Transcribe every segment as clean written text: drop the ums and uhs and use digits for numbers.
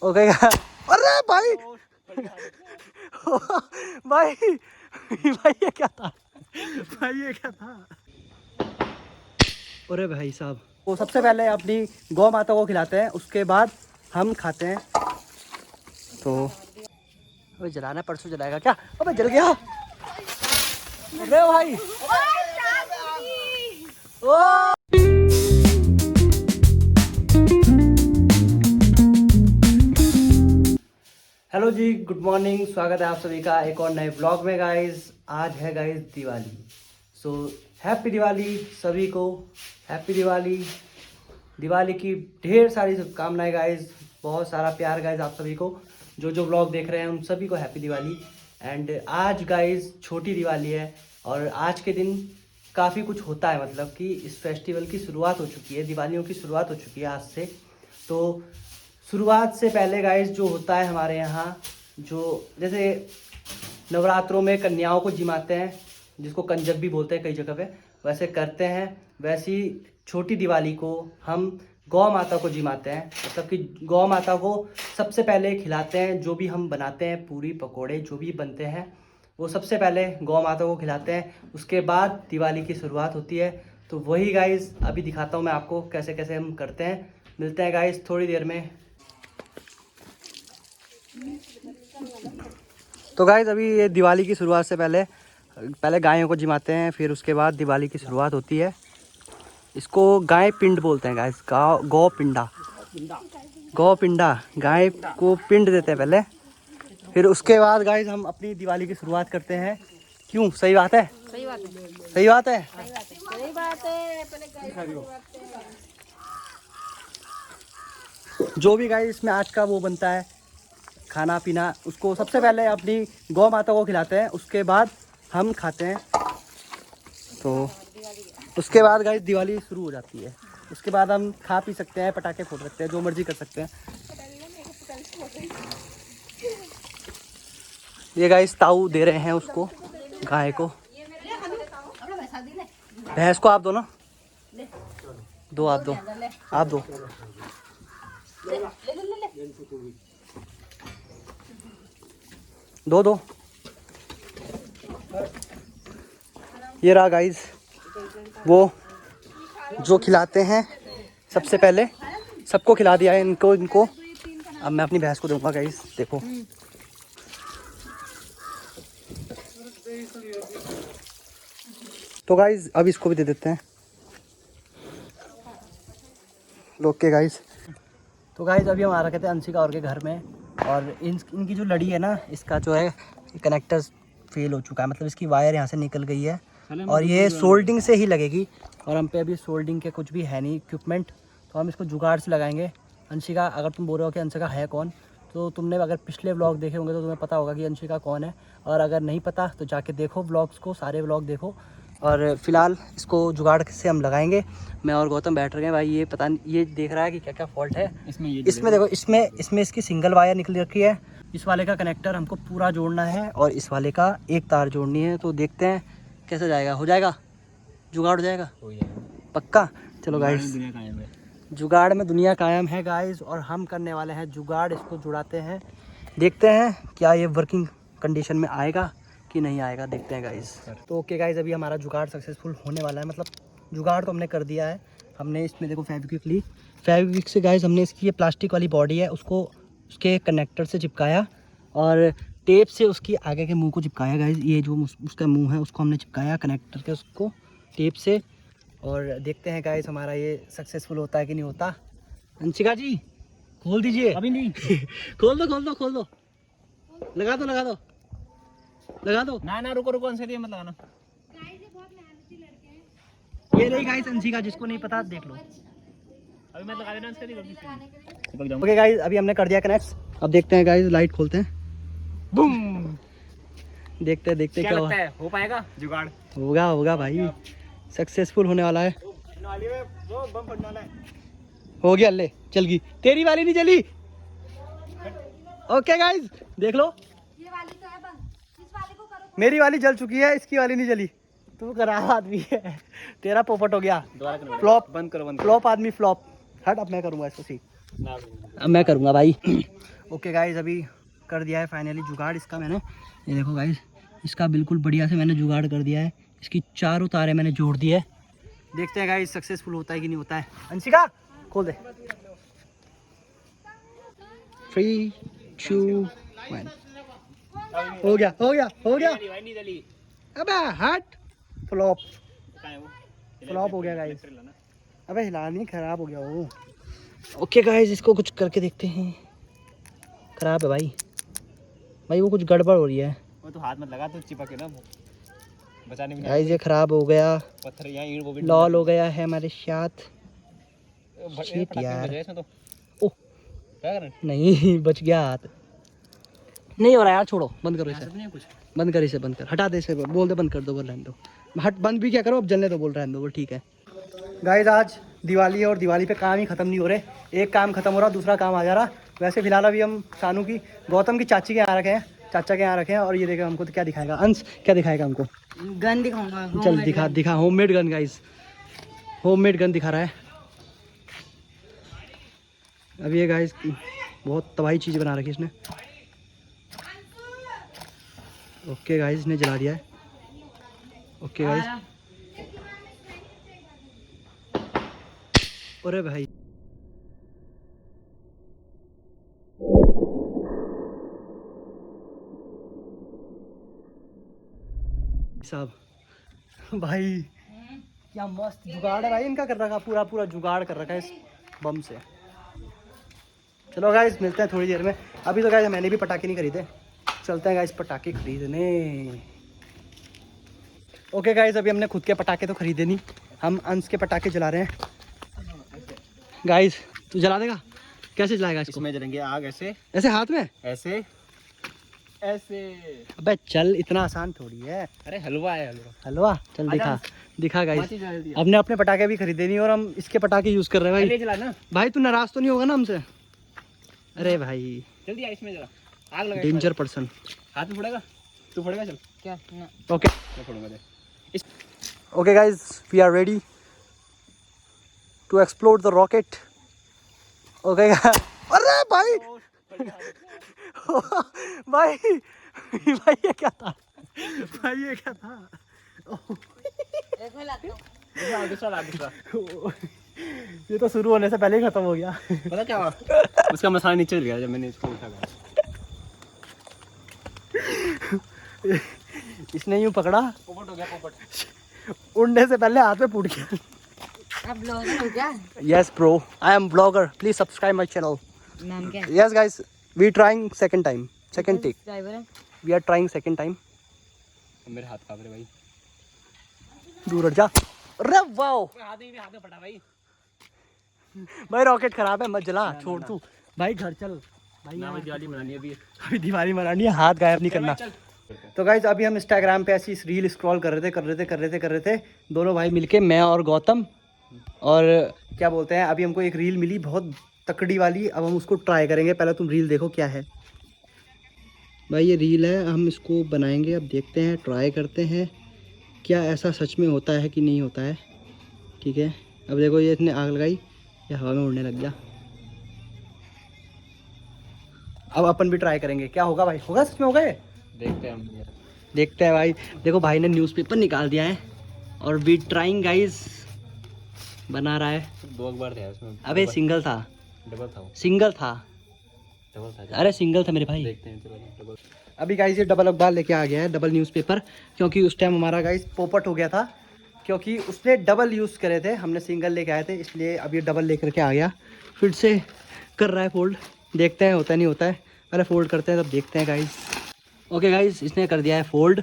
Okay अरे भाई भाई भाई ये क्या था भाई, ये क्या था? अरे भाई साहब, वो सबसे पहले अपनी गौ माता को खिलाते हैं, उसके बाद हम खाते हैं। तो अबे जलाना परसों जलाएगा क्या? अबे जल गया। अरे भाई ओ हेलो जी, गुड मॉर्निंग, स्वागत है आप सभी का एक और नए व्लॉग में गाइस। आज है guys Diwali, so happy Diwali सभी को। हैप्पी दिवाली, दिवाली की ढेर सारी शुभकामनाएं गाइस, बहुत सारा प्यार गाइस आप सभी को। जो व्लॉग देख रहे हैं उन सभी को हैप्पी दिवाली। एंड आज गाइस छोटी दिवाली है और आज के दिन काफ़ी कुछ होता है, मतलब कि इस फेस्टिवल की शुरुआत हो चुकी है, दिवालियों की शुरुआत हो चुकी है आज से। तो शुरुआत से पहले गाइस जो होता है हमारे यहाँ, जो जैसे नवरात्रों में कन्याओं को जिमाते हैं, जिसको कंजक भी बोलते हैं कई जगह पे, वैसे करते हैं। वैसी छोटी दिवाली को हम गौ माता को जिमाते हैं, मतलब कि गौ माता को सबसे पहले खिलाते हैं। जो भी हम बनाते हैं, पूरी पकोड़े जो भी बनते हैं, वो सबसे पहले गौ माता को खिलाते हैं। उसके बाद दिवाली की शुरुआत होती है। तो वही गाइस अभी दिखाता हूँ मैं आपको कैसे कैसे हम करते हैं। मिलते हैं गाइस थोड़ी देर में। तो गाइस अभी ये दिवाली की शुरुआत से पहले गायों को जिमाते हैं, फिर उसके बाद दिवाली की शुरुआत होती है। इसको गाय पिंड बोलते हैं गाइस, गौ पिंडा, गौ पिंडा। गाय को पिंड देते हैं पहले, फिर उसके बाद गाइस हम अपनी दिवाली की शुरुआत करते हैं। क्यों? सही बात है, सही बात है, सही बात है, सही बात है। जो भी गाइस इसमें आज का वो बनता है खाना पीना, उसको सबसे पहले अपनी गौ माता को खिलाते हैं, उसके बाद हम खाते हैं। तो उसके बाद गाइस दिवाली शुरू हो जाती है। उसके बाद हम खा पी सकते हैं, पटाखे फोड़ सकते हैं, जो मर्जी कर सकते हैं। ये गाइस ताऊ दे रहे हैं उसको, गाय को। भैंस को आप दो ना, दो आप दो, आप दो। दो दो। ये रहा गाइस वो जो खिलाते हैं। सबसे पहले सबको खिला दिया है इनको। अब मैं अपनी भैंस को दूंगा गाइस, देखो। तो गाइस अब इसको भी दे देते हैं। ओके गाइस, तो गाइस अभी हम आ रखे थे अंशिका और के घर में, और इनकी जो लड़ी है ना, इसका जो है कनेक्टर फेल हो चुका है, मतलब इसकी वायर यहाँ से निकल गई है और ये सोल्डिंग से ही लगेगी। और हम पे अभी सोल्डिंग के कुछ भी है नहीं इक्विपमेंट, तो हम इसको जुगाड़ से लगाएंगे। अंशिका, अगर तुम बोल रहे हो कि अंशिका है कौन, तो तुमने अगर पिछले व्लॉग देखे होंगे तो तुम्हें पता होगा कि अंशिका कौन है, और अगर नहीं पता तो जाके देखो व्लॉग्स को, सारे व्लॉग देखो। और फिलहाल इसको जुगाड़ से हम लगाएंगे। मैं और गौतम बैठ रहे हैं भाई, ये पता नहीं, ये देख रहा है कि क्या क्या फॉल्ट है इसमें देखो, इसमें इसकी सिंगल वायर निकल रखी है। इस वाले का कनेक्टर हमको पूरा जोड़ना है और इस वाले का एक तार जोड़नी है। तो देखते हैं कैसे जाएगा। हो जाएगा जुगाड़, हो जाएगा पक्का। चलो गाइस, जुगाड़ में दुनिया कायम है गाइस, और हम करने वाले हैं जुगाड़। इसको जुड़ाते हैं, देखते हैं क्या ये वर्किंग कंडीशन में आएगा कि नहीं आएगा, देखते हैं गाइस। तो ओके गाइस, अभी हमारा जुगाड़ सक्सेसफुल होने वाला है, मतलब जुगाड़ तो हमने कर दिया है। हमने इसमें देखो फेविक्विक ली, फेविक्विक से गाइस हमने इसकी ये प्लास्टिक वाली बॉडी है उसको उसके कनेक्टर से चिपकाया, और टेप से उसकी आगे के मुंह को चिपकाया गाइस। ये जो उसका मुंह है उसको हमने चिपकाया कनेक्टर के, उसको टेप से। और देखते हैं गाइस हमारा ये सक्सेसफुल होता है कि नहीं होता। अंशिका जी खोल दीजिए। अभी नहीं खोल दो, खोल दो, खोल दो, लगा दो, लगा दो, लगा दो। ना रुको रुको, अंशिका मत लगाना। ये रही गाइस अंशिका, जिसको नहीं पता देख लो। अभी मैं लगा देना अंशिका। ओके गाइस, अभी हमने कर दिया कनेक्ट। अब देखते हैं गाइस, लाइट खोलते हैं, बूम। देखते हैं क्या लगता है, हो पाएगा जुगाड़? होगा भाई, सक्सेसफुल होने वाला है। हो गया, ले चल गई। तेरी वाली नहीं चली। ओके गाइस देख लो, ये वाली तो है बंद, इस वाले को करो। मेरी वाली जल चुकी है, इसकी वाली नहीं जली। तू खराब आदमी है, तेरा पोपट हो गया। फ्लॉप बंद करो, फ्लॉप आदमी फ्लॉप। हट, अब मैं करूंगा इसको, सी अब मैं करूंगा भाई। ओके गाइज, अभी कर दिया है फाइनली जुगाड़ इसका मैंने। ये देखो गाइज, इसका बिल्कुल बढ़िया से मैंने जुगाड़ कर दिया है। इसकी चारों तारें मैंने जोड़ दी है। देखते हैं गाइज सक्सेसफुल होता है कि नहीं होता है। अंशिका खोल दे। 3, 2, 1। हो गया हो गया हो गया। अबे हट, फ्लॉप फ्लॉप हो गया गाइज। अबे हिला नहीं, खराब हो गया वो। ओके गाइज, इसको कुछ करके देखते हैं। खराब है भाई, भाई वो कुछ गड़बड़ हो रही है। वो तो हाथ मत लगा, तो चिपक है ना वो, बचाने में गाइज ये खराब हो गया, पत्थर यहाँ ईंट वो भी लॉल हो गया है हमारे साथ। शिट यार। इसमें तो ओह क्या करें, नहीं, बच गया हाथ। नहीं हो रहा यार, छोड़ो, बंद करो इसे, नहीं कुछ बंद कर इसे, बंद कर, हटा दे इसे, बोल दे बंद कर दो, बोल रहने दो। हट, बंद भी क्या करो, अब जलने दो, बोल रहने दो, वो ठीक है। गाइज आज दिवाली है और दिवाली पे काम ही खत्म नहीं हो रहे। एक काम खत्म हो रहा, दूसरा काम आ जा रहा। वैसे फिलहाल अभी हम सानू की, गौतम की चाची के यहाँ रखे हैं, चाचा के यहाँ रखे हैं। और ये देखो हमको तो क्या दिखाएगा अंश, क्या दिखाएगा हमको? गन दिखाऊंगा। चल दिखा दिखा, homemade gun guys, homemade gun दिखा रहा है। अब ये गाइस बहुत तबाही चीज़ बना रखी है इसने। ओके गाइस, इसने जला दिया है। ओके गाइस, अरे भाई साहब, भाई क्या मस्त जुगाड़ है भाई इनका कर रखा, पूरा पूरा जुगाड़ कर रखा है इस बम से। चलो गाइस, मिलते हैं थोड़ी देर में। अभी तो गाइस मैंने भी पटाखे नहीं खरीदे, चलते हैं गाइस पटाखे खरीदने। ओके गाइस, अभी हमने खुद के पटाखे तो खरीदे नहीं, हम अंश के पटाखे जला रहे हैं। गाइस तू जला देगा? कैसे जलाएगा इसको? इसमें जलेंगे आग ऐसे ऐसे हाथ में? ऐसे ऐसे। अबे चल, इतना आसान थोड़ी है। अरे हलवा है, हलवा हलवा, चल दिखा दिखा गाइस। माची जला दिया। हमने अपने पटाखे भी खरीदे नहीं और हम इसके पटाखे यूज कर रहे हैं ले भाई। जला ना, भाई तू नाराज तो नहीं होगा ना हमसे? अरे भाई जल्दी आ, इसमें जला, आग लगा। Danger person. हाथ में फोड़ेगा, तू फोड़ेगा, चल क्या? ओके मैं फोड़ूंगा दे। Okay guys, we are ready to explore the rocket. Okay अरे भाई भाई भाई ये क्या था? भाई ये क्या था? दूसरा दूसरा ला, दूसरा। ये तो शुरू होने से पहले ही खत्म हो गया। पता क्या हुआ, उसका मसाला नीचे गिर गया जब मैंने इसको उठाया। इसने यूं पकड़ा, पोपट हो गया, पोपट। उड़ने से पहले हाथ में फूट गया। आप ब्लॉगर हो क्या? Yes bro, I am blogger. Please subscribe my channel. नाम क्या? Yes guys, we trying second time, second take. Driver है। We are trying second time. मेरे हाथ कांप रहे भाई। दूर हट जा। अरे वाओ हाथ में पड़ा भाई। भाई, रॉकेट खराब है, मत जला, छोड़ तू भाई, घर चल भाई। ना, दिवाली मनानी है अभी दिवाली मनानी है, हाथ गायब नहीं करना। तो गाइज अभी हम इंस्टाग्राम पे ऐसी रील स्क्रॉल कर रहे थे दोनों भाई मिलके, मैं और गौतम। और क्या बोलते हैं, अभी हमको एक रील मिली बहुत तकड़ी वाली, अब हम उसको ट्राई करेंगे। पहले तुम रील देखो क्या है भाई। ये रील है, हम इसको बनाएंगे, अब देखते हैं, ट्राई करते हैं क्या ऐसा सच में होता है कि नहीं होता है। ठीक है, अब देखो ये इसने आग लगाई, ये हवा में उड़ने लग गया। अब अपन भी ट्राई करेंगे, क्या होगा भाई, होगा सच में, होगा ये? देखते हैं भाई। देखो भाई ने न्यूज़पेपर निकाल दिया है और वी ट्राइंग गाइस, बना रहा है। 2 अखबार थे उसमें। अबे सिंगल था, डबल था वो। सिंगल था, डबल था। अरे सिंगल था मेरे भाई। देखते हैं, चलो डबल। अभी गाइस ये डबल अखबार लेके आ गया है, डबल न्यूज़पेपर, क्योंकि उस टाइम हमारा गाइस पोपट हो गया था, क्योंकि उसने डबल यूज़ करे थे, हमने सिंगल लेके आए थे, इसलिए अब ये डबल लेकर के आ गया। फिर से कर रहा है फोल्ड, देखते हैं होता नहीं होता है। पहले फोल्ड करते हैं तब देखते हैं गाइस। ओके गाइस, इसने कर दिया है फोल्ड।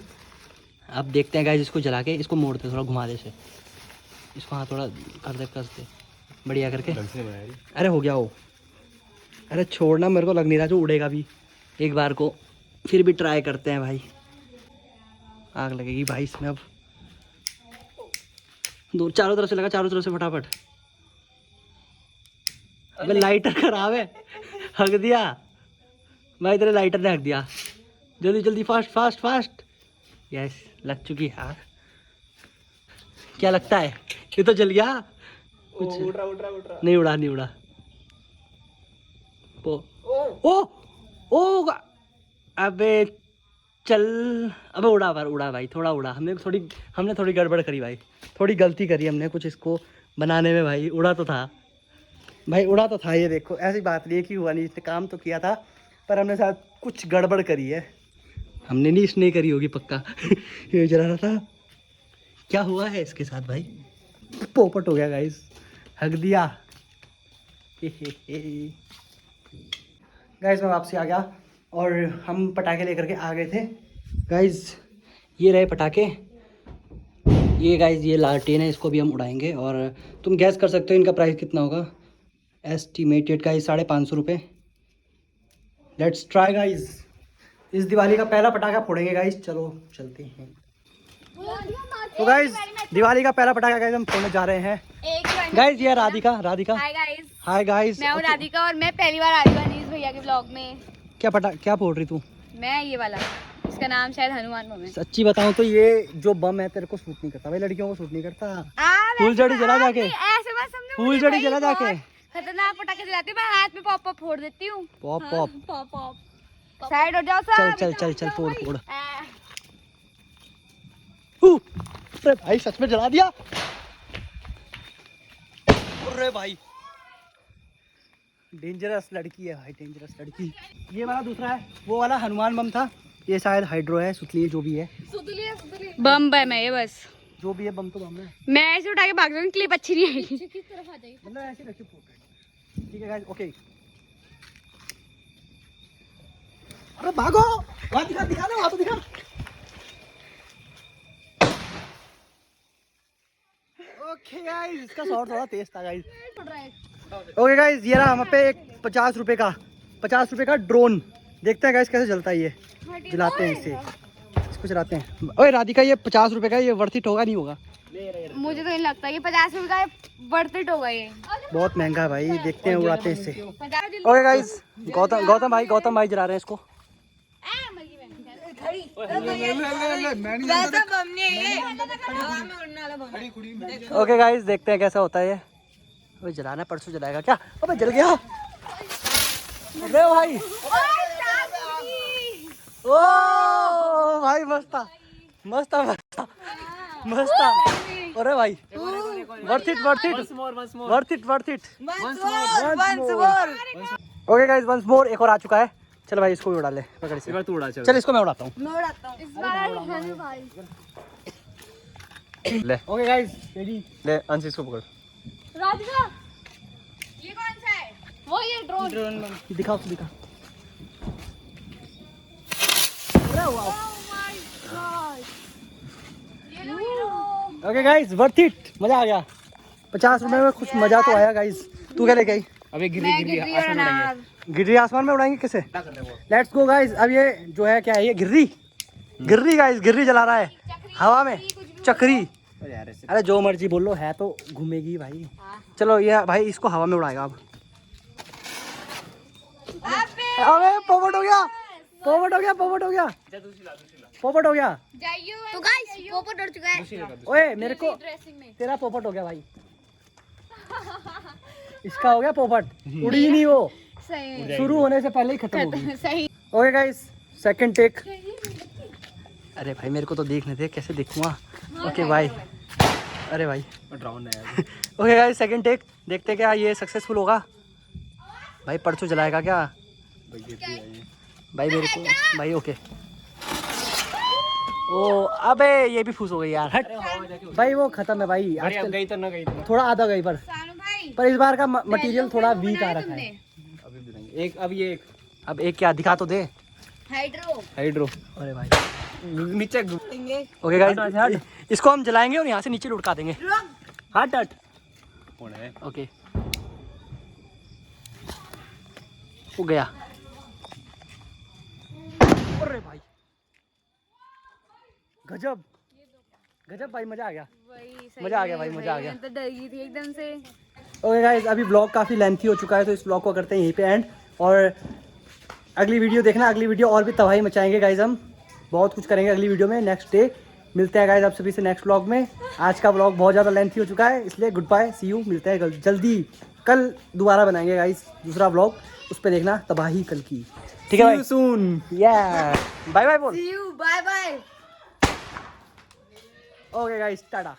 अब देखते हैं गाइस, इसको जला के, इसको मोड़ दे, थोड़ा घुमा दे से, इसको हाँ थोड़ा कर दे, कस दे बढ़िया करके। ढंग से बनाया। अरे हो गया वो, अरे छोड़ना, मेरे को लग नहीं रहा जो उड़ेगा भी एक बार को। फिर भी ट्राई करते हैं भाई, आग लगेगी भाई इसमें। अब दो चारों तरफ से लगा, चारों तरफ से फटाफट। अबे लाइटर खराब है, हक दिया भाई, तेरे लाइटर ने हक दिया। जल्दी जल्दी, फास्ट फास्ट फास्ट। यस, लग चुकी है आग। क्या लगता है, ये तो जल गया कुछ? उड़ रहा। नहीं उड़ा, नहीं उड़ा। ओ ओ अबे चल, अबे उड़ा भाई, थोड़ा उड़ा। हमने थोड़ी गड़बड़ करी भाई, थोड़ी गलती करी हमने कुछ इसको बनाने में भाई। उड़ा तो था भाई, उड़ा तो था। ये देखो ऐसी बात नहीं है कि हुआ नहीं, इसने काम तो किया था पर हमने शायद कुछ गड़बड़ करी है। हमने नहीं, इसने करी होगी पक्का। ये जला रहा था। क्या हुआ है इसके साथ भाई? पोपट हो गया गाइस, हक दिया। गाइस मैं वापसी आ गया और हम पटाखे लेकर के आ गए थे गाइस। ये रहे पटाखे। ये गाइस ये लालटेन है, इसको भी हम उड़ाएंगे और तुम गैस कर सकते हो इनका प्राइस कितना होगा। एस्टिमेटेड गाइस 550 रुपये। Let's try guys. इस दिवाली का पहला पटाखा फोड़ेंगे गाइस। चलो चलते हैं। तो गाइस दिवाली का पहला पटाखा गाइस हम फोड़ने जा रहे हैं। गाइस ये Radhika. Hi guys, hi guys. मैं हूँ राधिका और मैं पहली बार आई हूँ अनीस भैया के ब्लॉग में। क्या फोड़ रही तू? मैं ये वाला, इसका नाम शायद हनुमान बम है। सच्ची बताऊं तो ये जो बम है तेरे को सूट नहीं करता भाई, लड़कियों को सूट नहीं करता। फूलझड़ी जला जाके, ऐसे बस समझो, फूलझड़ी जला जाके। खतरनाक पटाखे जलाती हूँ, मैं हाथ में पॉप पॉप फोड़ देती हूँ। Pop pop pop pop. Side हो जाओ सब। चल फोड़। अरे भाई सच में जला दिया। अरे भाई डेंजरस लड़की है भाई, डेंजरस लड़की। ये वाला दूसरा है, वो वाला हनुमान बम था। ये शायद हाइड्रो है, सुतली जो भी है। बम बम है ये, बस जो भी है बम तो बम है। मैं ऐसे उठा के भाग जाऊंगी, क्लिप अच्छी नहीं आएगी। मतलब ऐसे रखिए फोटो। ठीक है गाइस, ओके। अरे भागो, वहाँ दिखा ना, वहाँ तो दिखा। ओके गाइस, इसका शॉट थोड़ा तेज था गाइस। ओके गाइस, ये रहा हम पे एक 50 रुपए का ड्रोन। देखते हैं गाइस कैसे चलता है ये। जलाते हैं इसको चलाते हैं। ओए राधिका, ये 50 रुपए का, ये वर्थ इट होगा नहीं होगा? मुझे तो नहीं लगता ये 50 रुपए का वर्थ इट होगा। ये बहुत महंगा है भाई, देखते हैं उड़ाते हैं इससे। ओके गाइस, गौतम भाई जला रहे हैं इसको। ओके गाइस, देखते हैं कैसा होता है ये। अबे जलाना, परसों जलाएगा क्या? अबे जल गया। अरे भाई, ओ भाई मस्त था। अरे भाई worth it. Okay guys, once more एक और आ चुका है। चल भाई इसको भी उड़ा ले, पकड़ से। तू उड़ा चल इसको मैं उड़ाता हूँ। ले। Okay guys ready. ले अंश इसको पकड़। राधिका, ये कौन सा है? वो ये ड्रोन। दिखा। ओके गाइस, वर्थ इट, मजा आ गया। 50 रुपए में कुछ मजा तो आया गाइस। तू क्या लेके आई? अबे गिर्री आसमान में उड़ाएंगे कैसे? Let's go guys. अब ये जो है क्या है, ये गिर्री गाइस, गिर्री जला रहा है हवा में। चक्री, अरे जो मर्जी बोल लो, है तो घूमेगी भाई। चलो ये भाई इसको हवा में उड़ाएगा अब। अबे पोपट हो गया। तो गाइस पोपट उड़ चुका है। ओए मेरे को, तेरा पोपट हो गया भाई। इसका हो गया पोपट, उड़ी ही नहीं वो। सही, शुरू होने से पहले ही खत्म हो गई। सही। Okay guys, second take. अरे भाई मेरे को तो देखने दे, कैसे देखूंगा। ओके भाई, अरे भाई ड्रोन है। Okay guys, second take. देखते क्या ये सक्सेसफुल होगा। भाई परसों जलाएगा क्या भाई मेरे को? भाई ओके। ओ अबे ये भी फूस हो गई यार, हट भाई। वो खत्म है भाई, आजकल गई तो ना गई तो। थोड़ा आधा गई पर इस बार का मटेरियल थोड़ा वीक आ रखा है। अब एक क्या दिखा तो दे। हाइड्रो। अरे भाई नीचे। ओके गाइस, इसको हम जलाएंगे और यहाँ से नीचे लुढ़का देंगे। हट ओके, हो गया। अरे भाई गजब भाई, मजा आ गया भाई, मजा आ गया। तो डर गई थी एकदम से। ओके गाइस, अभी ब्लॉग काफ़ी लेंथी हो चुका है तो इस ब्लॉग को करते हैं यहीं पे एंड। और अगली वीडियो देखना, अगली वीडियो और भी तबाही मचाएंगे गाइस। हम बहुत कुछ करेंगे अगली वीडियो में। नेक्स्ट डे मिलते हैं गाइस आप सभी से नेक्स्ट ब्लॉग में। आज का ब्लॉग बहुत ज़्यादा लेंथी हो चुका है, इसलिए गुड बाय, सी यू। मिलते हैं जल्दी, कल दोबारा बनाएंगे गाइस दूसरा ब्लॉग, उस पर देखना तबाही कल की। ठीक है See भाई you soon. या बाय बाय बोल See you. Bye bye. Okay guys Tata